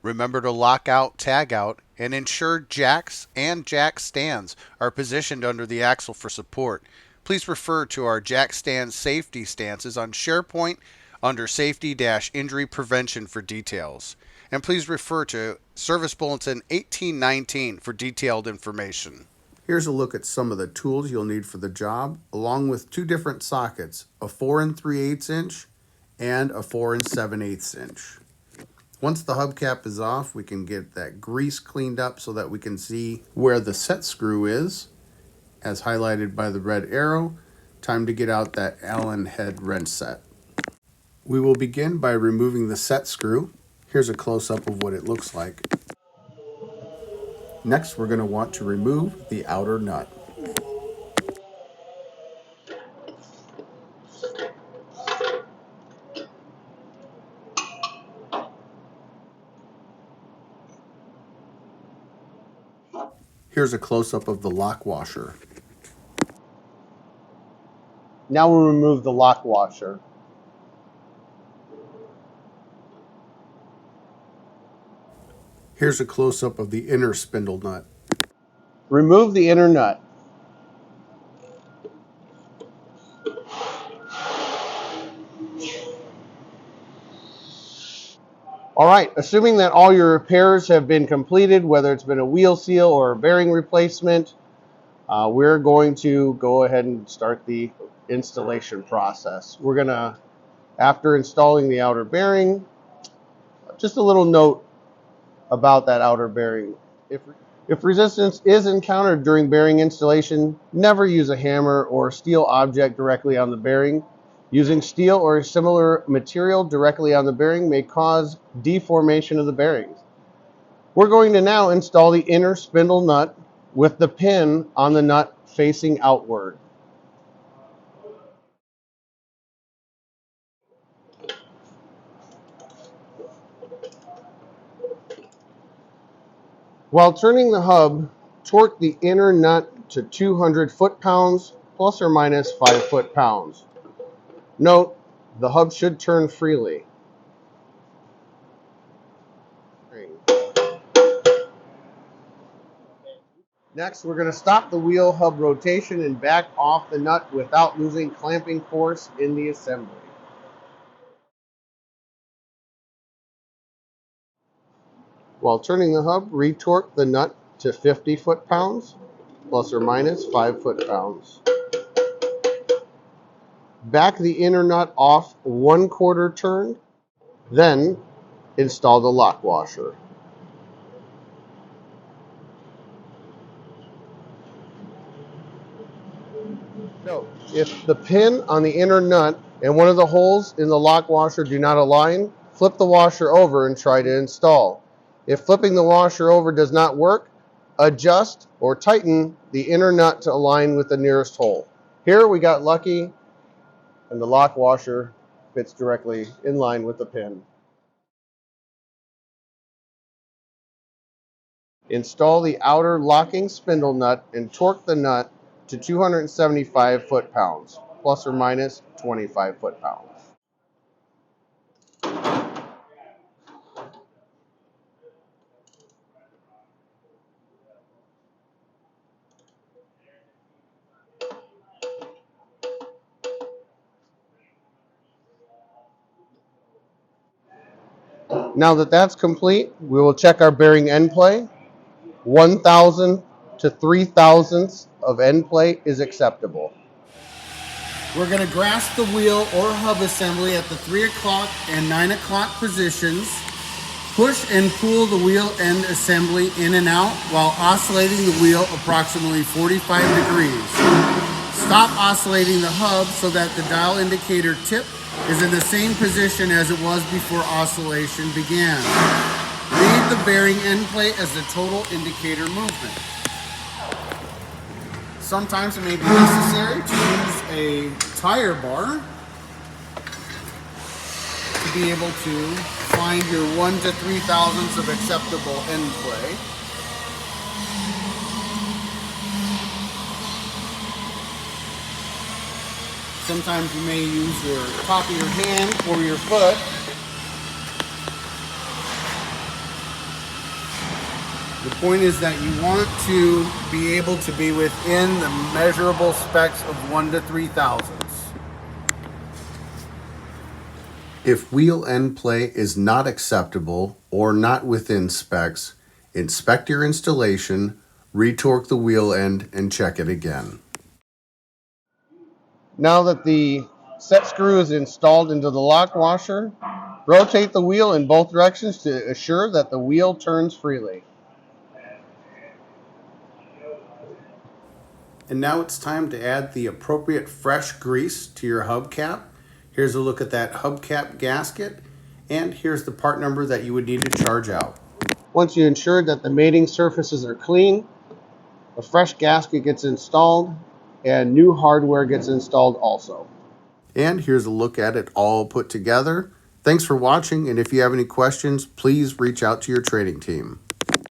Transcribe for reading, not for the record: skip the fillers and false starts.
Remember to lock out, tag out, and ensure jacks and jack stands are positioned under the axle for support. Please refer to our jack stand safety stances on SharePoint under Safety-Injury Prevention for details. And please refer to Service Bulletin 1819 for detailed information. Here's a look at some of the tools you'll need for the job, along with two different sockets, a 4 3/8 inch and a 4 7/8 inch. Once the hubcap is off, we can get that grease cleaned up so that we can see where the set screw is, as highlighted by the red arrow. Time to get out that Allen head wrench set. We will begin by removing the set screw. Here's a close-up of what it looks like. Next, we're going to want to remove the outer nut. Here's a close-up of the lock washer. Now we'll remove the lock washer. Here's a close-up of the inner spindle nut. Remove the inner nut. All right, assuming that all your repairs have been completed, whether it's been a wheel seal or a bearing replacement, we're going to go ahead and start the installation process. We're going to, after installing the outer bearing, just a little note about that outer bearing. If resistance is encountered during bearing installation, never use a hammer or steel object directly on the bearing. Using steel or similar material directly on the bearing may cause deformation of the bearings. We're going to now install the inner spindle nut with the pin on the nut facing outward. While turning the hub, torque the inner nut to 200 foot-pounds plus or minus 5 foot-pounds. Note, the hub should turn freely. Next, we're going to stop the wheel hub rotation and back off the nut without losing clamping force in the assembly. While turning the hub, retorque the nut to 50 foot-pounds plus or minus 5 foot-pounds. Back the inner nut off 1/4 turn, then install the lock washer. So, if the pin on the inner nut and one of the holes in the lock washer do not align, flip the washer over and try to install. If flipping the washer over does not work, adjust or tighten the inner nut to align with the nearest hole. Here we got lucky and the lock washer fits directly in line with the pin. Install the outer locking spindle nut and torque the nut to 275 foot-pounds, plus or minus 25 foot-pounds. Now that that's complete, we will check our bearing end play. 1,000 to 3,000ths of end play is acceptable. We're going to grasp the wheel or hub assembly at the 3 o'clock and 9 o'clock positions. Push and pull the wheel end assembly in and out while oscillating the wheel approximately 45 degrees. Stop oscillating the hub so that the dial indicator tip is in the same position as it was before oscillation began. Read the bearing end plate as the total indicator movement. Sometimes it may be necessary to use a tire bar to be able to find your 1 to 3,000ths of acceptable end play. Sometimes you may use your top of your hand or your foot The point is that you want to be able to be within the measurable specs of 1 to 3 thousandths. If wheel end play is not acceptable or not within specs, inspect your installation, retorque the wheel end, and check it again. Now that the set screw is installed into the lock washer, rotate the wheel in both directions to assure that the wheel turns freely. And now it's time to add the appropriate fresh grease to your hubcap. Here's a look at that hubcap gasket, and here's the part number that you would need to charge out. Once you ensure that the mating surfaces are clean, a fresh gasket gets installed and new hardware gets installed also. And here's a look at it all put together. Thanks for watching, and if you have any questions, please reach out to your training team.